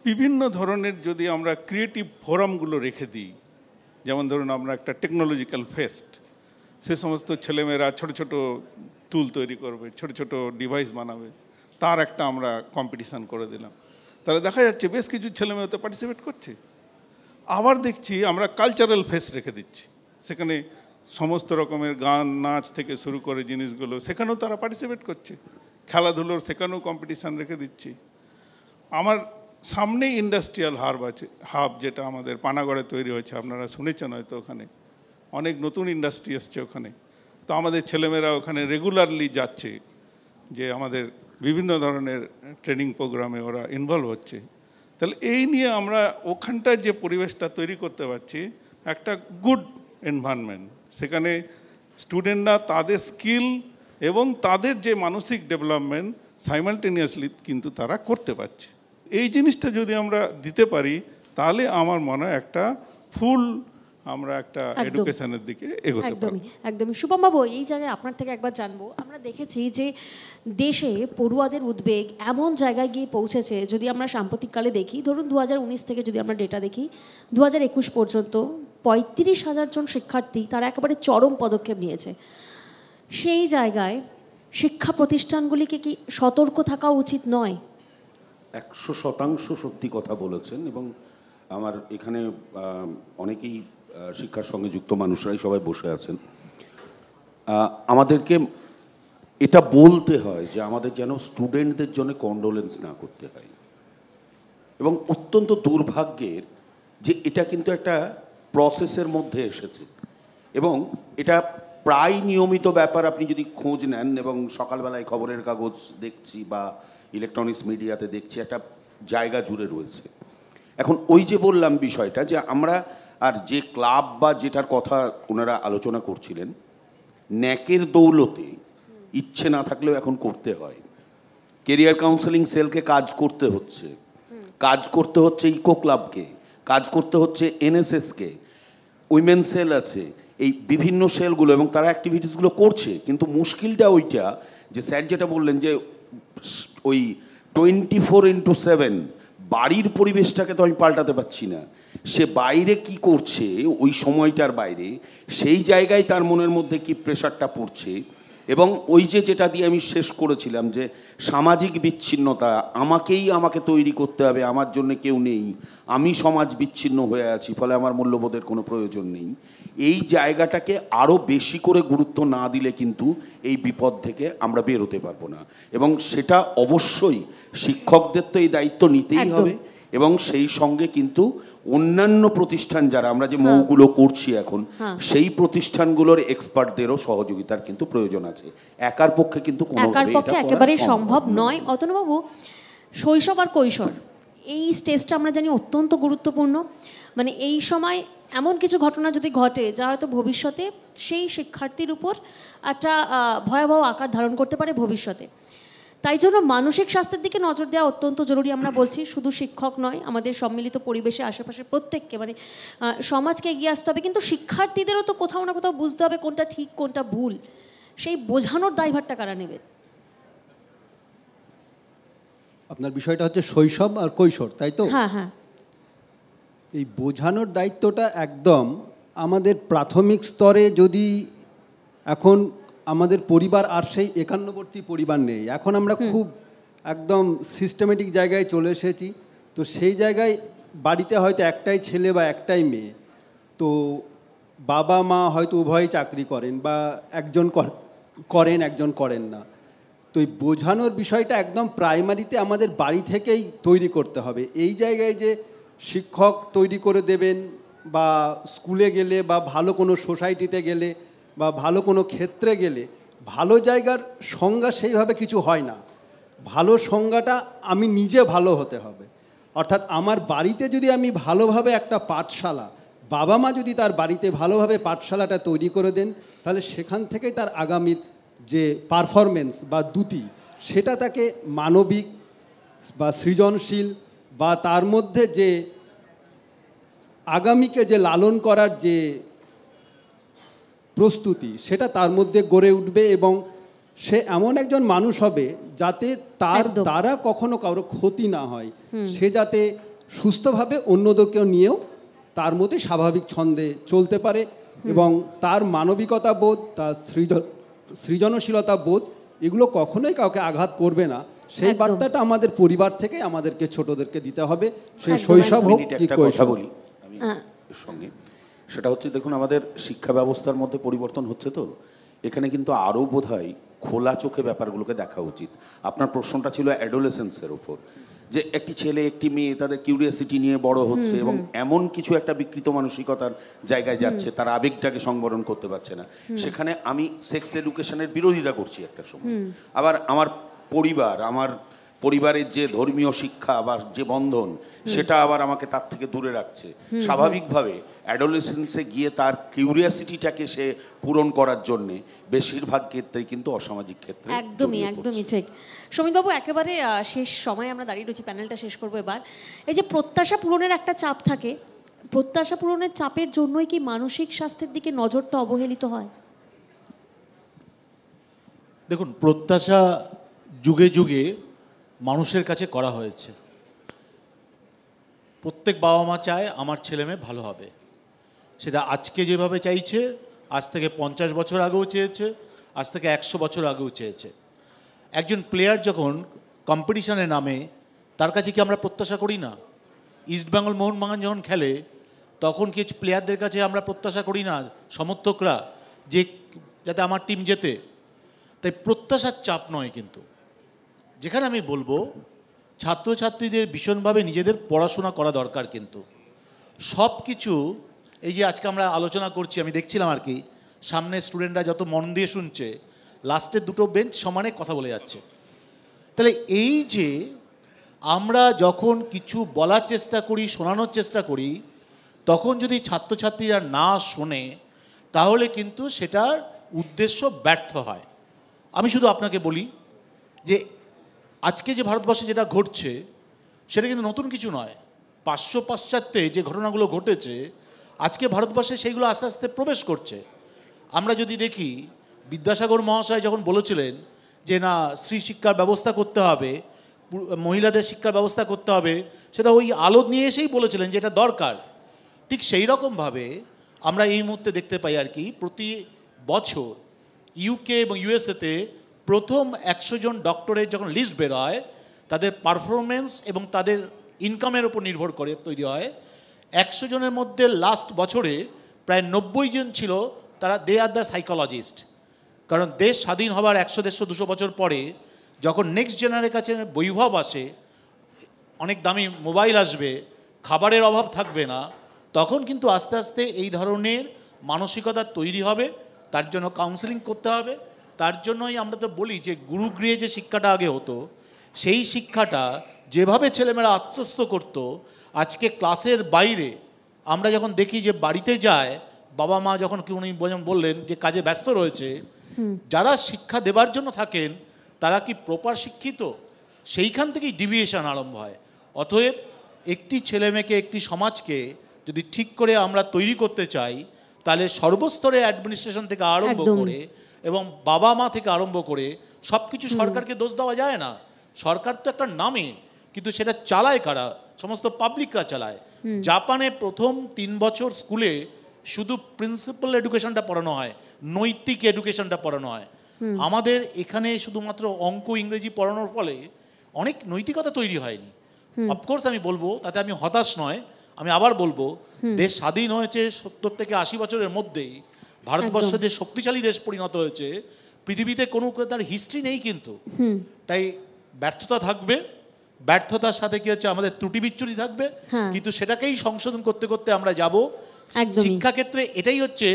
বিভিন্ন ধরনের যদি আমরা ক্রিয়েটিভ ফোরামগুলো রেখে দিই, যেমন ধরুন আমরা একটা টেকনোলজিক্যাল ফেস্ট, সে সমস্ত ছেলেমেয়েরা ছোট ছোট টুল তৈরি করবে, ছোট ছোট ডিভাইস বানাবে, তার একটা আমরা কম্পিটিশান করে দিলাম, তাহলে দেখা যাচ্ছে বেশ কিছু ছেলেমেয়ে ওতে পার্টিসিপেট করছে। আবার দেখছি আমরা কালচারাল ফেস্ট রেখে দিচ্ছি, সেখানে সমস্ত রকমের গান, নাচ থেকে শুরু করে জিনিসগুলো, সেখানেও তারা পার্টিসিপেট করছে। খেলাধুলোর সেখানেও কম্পিটিশান রেখে দিচ্ছি। আমার সামনেই ইন্ডাস্ট্রিয়াল হাব যেটা আমাদের পানাগড়ে তৈরি হয়েছে, আপনারা শুনেছেন হয়তো, ওখানে অনেক নতুন ইন্ডাস্ট্রি এসছে ওখানে। তো আমাদের ছেলেমেয়েরা ওখানে রেগুলারলি যাচ্ছে, যে আমাদের বিভিন্ন ধরনের ট্রেনিং প্রোগ্রামে ওরা ইনভলভ হচ্ছে, তাহলে এই নিয়ে আমরা ওখানটায় যে পরিবেশটা তৈরি করতে পারছি একটা গুড এনভায়রনমেন্ট, সেখানে স্টুডেন্টরা তাদের স্কিল এবং তাদের যে মানসিক ডেভেলপমেন্ট সাইমালটেনিয়াসলি কিন্তু তারা করতে পারছে। এই জিনিসটা যদি আমরা দিতে পারি তাহলে আমার মনে হয় একটা ফুল আমরা একটা এডুকেশনের দিকে এগোতে পারব। একদমই। শুভম বাবু, এই জায়গায় আপনার থেকে একবার জানবো, আমরা দেখেছি যে দেশে পড়ুয়াদের উদ্বেগ এমন জায়গায় গিয়ে পৌঁছেছে, যদি আমরা সাম্প্রতিককালে দেখি, ধরুন 2019 থেকে যদি আমরা ডেটা দেখি 2021 পর্যন্ত 35,000 জন শিক্ষার্থী তারা একেবারে চরম পদক্ষেপ নিয়েছে। সেই জায়গায় শিক্ষা প্রতিষ্ঠানগুলিকে কি সতর্ক থাকা উচিত নয়? 100% সত্যি কথা বলেছেন, এবং আমার এখানে অনেকেই শিক্ষার সঙ্গে যুক্ত মানুষরাই সবাই বসে আছেন। আমাদেরকে এটা বলতে হয় যে আমাদের যেন স্টুডেন্টদের জন্য কন্ডোলেন্স না করতে হয়, এবং অত্যন্ত দুর্ভাগ্যের যে এটা কিন্তু একটা প্রসেসের মধ্যে এসেছে, এবং এটা প্রায় নিয়মিত ব্যাপার। আপনি যদি খোঁজ নেন, এবং সকালবেলায় খবরের কাগজ দেখছি বা ইলেকট্রনিক্স মিডিয়াতে দেখছি, একটা জায়গা জুড়ে রয়েছে। এখন ওই যে বললাম বিষয়টা, যে আমরা আর যে ক্লাব বা যেটার কথা ওনারা আলোচনা করছিলেন, ন্যাকের দৌলতে ইচ্ছে না থাকলেও এখন করতে হয়। কেরিয়ার কাউন্সেলিং সেলকে কাজ করতে হচ্ছে ইকো ক্লাবকে, কাজ করতে হচ্ছে এনএসএসকে, উইমেন সেল আছে, এই বিভিন্ন সেলগুলো, এবং তারা অ্যাক্টিভিটিসগুলো করছে। কিন্তু মুশকিলটা ওইটা যে স্যার যেটা বললেন যে ওই 24/7 বাড়ির পরিবেশটাকে তো আমি পাল্টাতে পারছি না। সে বাইরে কি করছে ওই সময়টার বাইরে, সেই জায়গায় তার মনের মধ্যে কি প্রেশারটা পড়ছে, এবং ওই যে যেটা দিয়ে আমি শেষ করেছিলাম যে সামাজিক বিচ্ছিন্নতা, আমাকে তৈরি করতে হবে, আমার জন্য কেউ নেই, আমি সমাজ বিচ্ছিন্ন হয়ে আছি, ফলে আমার মূল্যবোধের কোনো প্রয়োজন নেই। এই জায়গাটাকে আরও বেশি করে গুরুত্ব না দিলে কিন্তু এই বিপদ থেকে আমরা বেরোতে পারবো না, এবং সেটা অবশ্যই শিক্ষকদের তো এই দায়িত্ব নিতেই হবে, এবং সেই সঙ্গে কিন্তু অন্যান্য প্রতিষ্ঠান যারা আমরা যে মৌগুলো করছি এখন, সেই প্রতিষ্ঠানগুলোর এক্সপার্টদেরও সহযোগিতার কিন্তু প্রয়োজন আছে। একার পক্ষে কিন্তু একেবারেই সম্ভব নয়। অতনুবাবু, শৈশব আর কৈশোর এই স্টেজটা আমরা জানি অত্যন্ত গুরুত্বপূর্ণ। মানে এই সময় এমন কিছু ঘটনা যদি ঘটে যা হয়তো ভবিষ্যতে সেই শিক্ষার্থীর উপর একটা ভয়াবহ আকার ধারণ করতে পারে ভবিষ্যতে। তাই জন্য মানসিক স্বাস্থ্যের দিকে নজর দেওয়া অত্যন্ত জরুরি। আমরা বলছি শুধু শিক্ষক নয়, আমাদের সম্মিলিত পরিবেশে আশেপাশে প্রত্যেককে, মানে সমাজকে এগিয়ে আসতে হবে, কিন্তু শিক্ষার্থীদেরও তো কোথাও না কোথাও বুঝতে হবে কোনটা ঠিক কোনটা ভুল। সেই বোঝানোর দায়ভারটা কারা নেবে? আপনার বিষয়টা হচ্ছে শৈশব আর কৈশোর, তাই তো? হ্যাঁ হ্যাঁ। এই বোঝানোর দায়িত্বটা একদম আমাদের প্রাথমিক স্তরে। যদি এখন আমাদের পরিবার আর সেই একান্নবর্তী পরিবার নেই, এখন আমরা খুব একদম সিস্টেমেটিক জায়গায় চলে এসেছি। তো সেই জায়গায় বাড়িতে হয়তো একটাই ছেলে বা একটাই মেয়ে, তো বাবা মা হয়তো উভয়ই চাকরি করেন, বা একজন করেন একজন করেন না। তো এই বোঝানোর বিষয়টা একদম প্রাইমারিতে আমাদের বাড়ি থেকেই তৈরি করতে হবে। এই জায়গায় যে শিক্ষক তৈরি করে দেবেন, বা স্কুলে গেলে, বা ভালো কোনো সোসাইটিতে গেলে, বা ভালো কোনো ক্ষেত্রে গেলে ভালো জায়গার সংজ্ঞা সেইভাবে কিছু হয় না। ভালো সংজ্ঞাটা আমি নিজে ভালো হতে হবে। অর্থাৎ আমার বাড়িতে যদি আমি ভালোভাবে একটা পাঠশালা, বাবা মা যদি তার বাড়িতে ভালোভাবে পাঠশালাটা তৈরি করে দেন, তাহলে সেখান থেকেই তার আগামীর যে পারফরমেন্স বা দ্যুতি, সেটা তাকে মানবিক বা সৃজনশীল, বা তার মধ্যে যে আগামীকে যে লালন করার যে প্রস্তুতি, সেটা তার মধ্যে গড়ে উঠবে, এবং সে এমন একজন মানুষ হবে যাতে তার দ্বারা কখনো কারো ক্ষতি না হয়। সে যাতে সুস্থভাবে অন্যদেরকেও নিয়েও তার মধ্যে স্বাভাবিক ছন্দে চলতে পারে, এবং তার মানবিকতা বোধ, তার সৃজনশীলতা বোধ, এগুলো কখনোই কাউকে আঘাত করবে না। সেই বার্তাটা আমাদের পরিবার থেকে আমাদেরকে ছোটদেরকে দিতে হবে, সে শৈশব হোক কি কৈশোর। বলি আমি এর সঙ্গে, সেটা হচ্ছে দেখুন আমাদের শিক্ষা ব্যবস্থার মধ্যে পরিবর্তন হচ্ছে, তো এখানে কিন্তু আরও বোধহয় খোলা চোখে ব্যাপারগুলোকে দেখা উচিত। আপনার প্রশ্নটা ছিল অ্যাডোলেসেন্সের ওপর, যে একটি ছেলে একটি মেয়ে তাদের কিউরিয়াসিটি নিয়ে বড় হচ্ছে এবং এমন কিছু একটা বিকৃত মানসিকতার জায়গায় যাচ্ছে, তারা আবেগটাকে সংবরণ করতে পারছে না, সেখানে আমি সেক্স এডুকেশনের বিরোধিতা করছি একটা সময়। আবার আমার পরিবারের যে ধর্মীয় শিক্ষা বা যে বন্ধন, সেটা আবার আমাকে তার থেকে দূরে রাখছে। স্বাভাবিকভাবে অ্যাডোলেসেন্সে গিয়ে তার কিউরিয়াসিটিটাকে সে পূরণ করার জন্যে বেশিরভাগ ক্ষেত্রেই কিন্তু অসামাজিক ক্ষেত্রে একদমই ঠিক। সমীরবাবু, একেবারে শেষ সময় আমরা দাঁড়িয়ে রয়েছি, প্যানেলটা শেষ করবো এবার। এই যে প্রত্যাশা পূরণের একটা চাপ থাকে, প্রত্যাশা পূরণের চাপের জন্যই কি মানসিক স্বাস্থ্যের দিকে নজরটা অবহেলিত হয়? দেখুন, প্রত্যাশা যুগে যুগে মানুষের কাছে করা হয়েছে। প্রত্যেক বাবা মা চায় আমার ছেলে মেয়ে ভালো হবে, সেটা আজকে যেভাবে চাইছে, আজ থেকে 50 বছর আগেও চেয়েছে, আজ থেকে 100 বছর আগেও চেয়েছে। একজন প্লেয়ার যখন কম্পিটিশনে নামে, তার কাছে কি আমরা প্রত্যাশা করি না? ইস্টবেঙ্গল মোহনবাগান যখন খেলে, তখন কি প্লেয়ারদের কাছে আমরা প্রত্যাশা করি না, সমর্থকরা, যে যাতে আমার টিম জেতে? তাই প্রত্যাশার চাপ নয়, কিন্তু যেখানে আমি বলবো ছাত্রছাত্রীদের ভীষণভাবে নিজেদের পড়াশোনা করা দরকার। কিন্তু সব কিছু, এই যে আজকে আমরা আলোচনা করছি, আমি দেখছিলাম আর কি, সামনে স্টুডেন্টরা যত মন দিয়ে শুনছে, লাস্টের দুটো বেঞ্চ সমানে কথা বলে যাচ্ছে। তাহলে এই যে আমরা যখন কিছু বলার চেষ্টা করি, শোনানোর চেষ্টা করি, তখন যদি ছাত্রছাত্রীরা না শোনে, তাহলে কিন্তু সেটার উদ্দেশ্য ব্যর্থ হয়। আমি শুধু আপনাকে বলি যে আজকে যে ভারতবর্ষে যেটা ঘটছে, সেটা কিন্তু নতুন কিছু নয়। পাশ্চাত্যে যে ঘটনাগুলো ঘটেছে, আজকে ভারতবর্ষে সেইগুলো আস্তে আস্তে প্রবেশ করছে। আমরা যদি দেখি, বিদ্যাসাগর মহাশয় যখন বলেছিলেন যে না, স্ত্রী শিক্ষার ব্যবস্থা করতে হবে, মহিলাদের শিক্ষার ব্যবস্থা করতে হবে, সেটা ওই আলো নিয়ে এসেই বলেছিলেন যে এটা দরকার। ঠিক সেই রকমভাবে আমরা এই মুহূর্তে দেখতে পাই আর কি, প্রতি বছর ইউকে এবং ইউএসএতে প্রথম 100 জন ডক্টরের যখন লিস্ট বেরোয়, তাদের পারফরমেন্স এবং তাদের ইনকামের উপর নির্ভর করে তৈরি হয়। 100 জনের মধ্যে লাস্ট বছরে প্রায় 90 জন ছিল, তারা দে আর দ্য সাইকোলজিস্ট। কারণ দেশ স্বাধীন হবার 100, 150, 200 বছর পরে যখন নেক্সট জেনারের কাছে বৈভব আসে, অনেক দামি মোবাইল আসবে, খাবারের অভাব থাকবে না, তখন কিন্তু আস্তে আস্তে এই ধরনের মানসিকতা তৈরি হবে। তার জন্য কাউন্সেলিং করতে হবে। তার জন্যই আমরা তো বলি যে গুরুগৃহে যে শিক্ষাটা আগে হতো, সেই শিক্ষাটা যেভাবে ছেলেমেয়েরা আত্মস্থ করত, আজকে ক্লাসের বাইরে আমরা যখন দেখি যে বাড়িতে যায়, বাবা মা যখন উনি বললেন যে কাজে ব্যস্ত রয়েছে, যারা শিক্ষা দেবার জন্য থাকেন তারা কি প্রপার শিক্ষিত? সেইখান থেকেই ডিভিয়েশন আরম্ভ হয়। অতএব একটি ছেলেমেয়েকে, একটি সমাজকে যদি ঠিক করে আমরা তৈরি করতে চাই, তাহলে সর্বস্তরে অ্যাডমিনিস্ট্রেশন থেকে আরম্ভ করে এবং বাবা মা থেকে আরম্ভ করে সব কিছু সরকারকে দোষ দেওয়া যায় না। সরকার তো একটা নামে, কিন্তু সেটা চালায় কারা? সমস্ত পাবলিকরা চালায়। জাপানে প্রথম 3 বছর স্কুলে শুধু প্রিন্সিপাল এডুকেশনটা পড়ানো হয়, নৈতিক এডুকেশনটা পড়ানো হয়। আমাদের এখানে শুধুমাত্র অঙ্ক ইংরেজি পড়ানোর ফলে অনেক নৈতিকতা তৈরি হয়নি। অফকোর্স আমি বলবো, তাতে আমি হতাশ নয়, আমি আবার বলবো, দেশ স্বাধীন হয়েছে 70 থেকে 80 বছরের মধ্যেই। ভারতবর্ষ যে শক্তিশালী দেশ পরিণত হয়েছে, পৃথিবীতে কোনো তার হিস্ট্রি নেই। কিন্তু তাই ব্যর্থতা থাকবে, ব্যর্থতার সাথে কি হচ্ছে, আমাদের ত্রুটি বিচ্যুতি থাকবে, কিন্তু সেটাকেই সংশোধন করতে করতে আমরা যাব। শিক্ষাক্ষেত্রে এটাই হচ্ছে,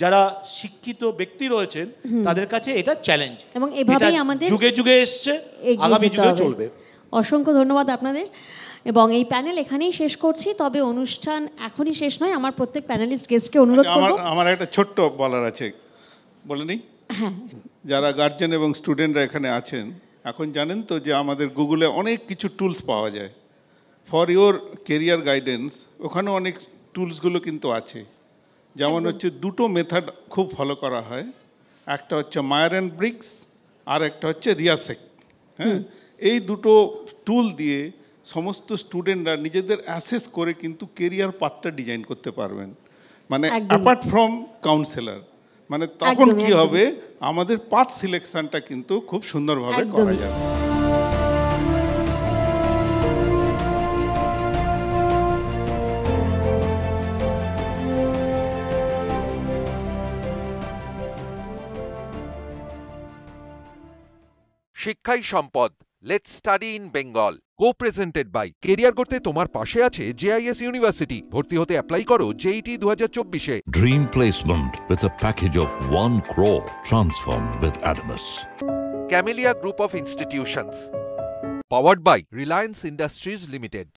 যারা শিক্ষিত ব্যক্তি রয়েছেন তাদের কাছে এটা চ্যালেঞ্জ, এবং এভাবেই আমাদের যুগে যুগে এসছে, আগামী যুগেও চলবে। অসংখ্য ধন্যবাদ আপনাদের, এবং এই প্যানেল এখানেই শেষ করছি। তবে অনুষ্ঠান এখনই শেষ নয়, আমার প্রত্যেক প্যানেলিস্ট গেস্টকে অনুরোধ করব। আমার একটা ছোট্ট বলার আছে, বলে নিই। যারা গার্জেন এবং স্টুডেন্টরা এখানে আছেন, এখন জানেন তো যে আমাদের গুগলে অনেক কিছু টুলস পাওয়া যায় ফর ইওর কেরিয়ার গাইডেন্স। ওখানে অনেক টুলসগুলো কিন্তু আছে। যেমন হচ্ছে, দুটো মেথড খুব ফলো করা হয়, একটা হচ্ছে মায়ার অ্যান্ড ব্রিক্স, আর একটা হচ্ছে রিয়াসেক। হ্যাঁ, এই দুটো টুল দিয়ে সমস্ত স্টুডেন্টরা নিজেদের অ্যাসেস করে কিন্তু কেরিয়ার পাথটা ডিজাইন করতে পারবেন, মানে অ্যাপার্ট ফ্রম কাউন্সেলর। মানে তখন কি হবে, আমাদের পাথ সিলেকশনটা কিন্তু খুব সুন্দরভাবে করা যাবে। শিক্ষাই সম্পদ। Let's study in Bengal, co-presented by career করতে তোমার পাশে আছে জেআইএস ইউনিভার্সিটি। ভর্তি হতে অ্যাপ্লাই করো জেইটি 2024-এ। Dream placement with a package of 1 crore. Transform with Adamas. Camellia Group of Institutions, powered by Reliance Industries Limited.